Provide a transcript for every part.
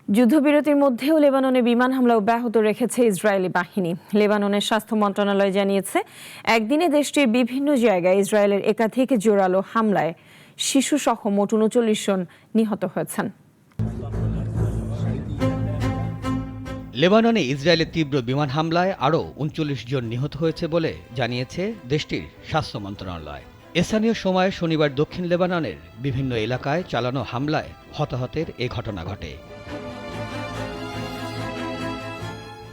যুদ্ধবিরতির মধ্যেও লেবাননে বিমান হামলা অব্যাহত রেখেছে ইসরায়েলি বাহিনী। লেবাননের স্বাস্থ্য মন্ত্রণালয় জানিয়েছে, একদিনে দেশটির বিভিন্ন জায়গায় ইসরায়েলের একাধিক জোরালো হামলায় শিশুসহ মোট ৩৯ জন নিহত হয়েছেন। লেবাননে ইসরায়েলের তীব্র বিমান হামলায় আরও ৩৯ জন নিহত হয়েছে বলে জানিয়েছে দেশটির স্বাস্থ্য মন্ত্রণালয়। স্থানীয় সময় শনিবার দক্ষিণ লেবাননের বিভিন্ন এলাকায় চালানো হামলায় হতাহতের এ ঘটনা ঘটে।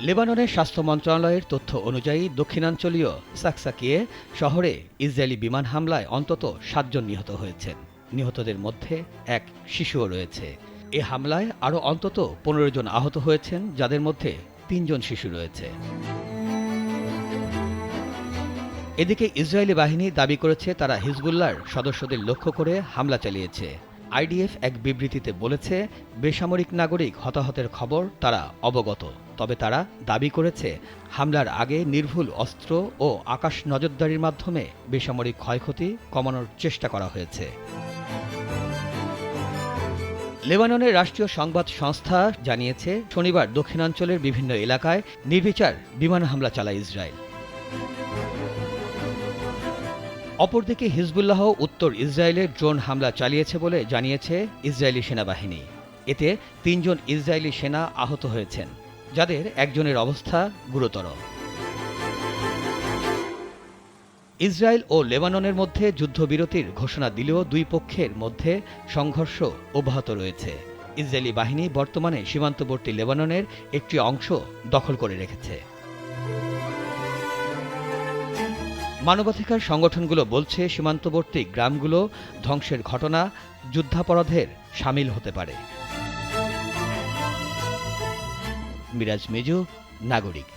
লেবাননের স্বাস্থ্য মন্ত্রণালয়ের তথ্য অনুযায়ী দক্ষিণাঞ্চলীয় সাকসাকিয়ে শহরে ইসরায়েলি বিমান হামলায় অন্তত ৭ জন নিহত হয়েছেন। নিহতদের মধ্যে এক শিশুও রয়েছে। এ হামলায় আরও অন্তত ১৫ জন আহত হয়েছেন, যাদের মধ্যে ৩ জন শিশু রয়েছে। এদিকে ইসরায়েলি বাহিনী দাবি করেছে তারা হিজবুল্লাহর সদস্যদের লক্ষ্য করে হামলা চালিয়েছে। আইডিএফ এক বিবৃতিতে বলেছে, বেসামরিক নাগরিক হতাহতের খবর তারা অবগত, তবে তারা দাবি করেছে হামলার আগে নির্ভুল অস্ত্র ও আকাশ নজরদারির মাধ্যমে বেসামরিক ক্ষয়ক্ষতি কমানোর চেষ্টা করা হয়েছে। লেবাননের রাষ্ট্রীয় সংবাদ সংস্থা জানিয়েছে, শনিবার দক্ষিণাঞ্চলের বিভিন্ন এলাকায় নির্বিচার বিমান হামলা চালায় ইসরায়েল। অপরদিকে হিজবুল্লাহ উত্তর ইসরায়েলে ড্রোন হামলা চালিয়েছে বলে জানিয়েছে ইসরায়েলি সেনাবাহিনী। এতে ৩ জন ইসরায়েলি সেনা আহত হয়েছেন, যাদের একজনের অবস্থা গুরুতর। ইসরায়েল ও লেবাননের মধ্যে যুদ্ধবিরতির ঘোষণা দিলেও দুই পক্ষের মধ্যে সংঘর্ষ অব্যাহত রয়েছে। ইসরায়েলি বাহিনী বর্তমানে সীমান্তবর্তী লেবাননের একটি অংশ দখল করে রেখেছে। মানবাধিকার সংগঠনগুলো বলছে, সীমান্তবর্তী গ্রামগুলো ধ্বংসের ঘটনা যুদ্ধাপরাধের শামিল হতে পারে। মিরাজ মিজু, নাগরিক।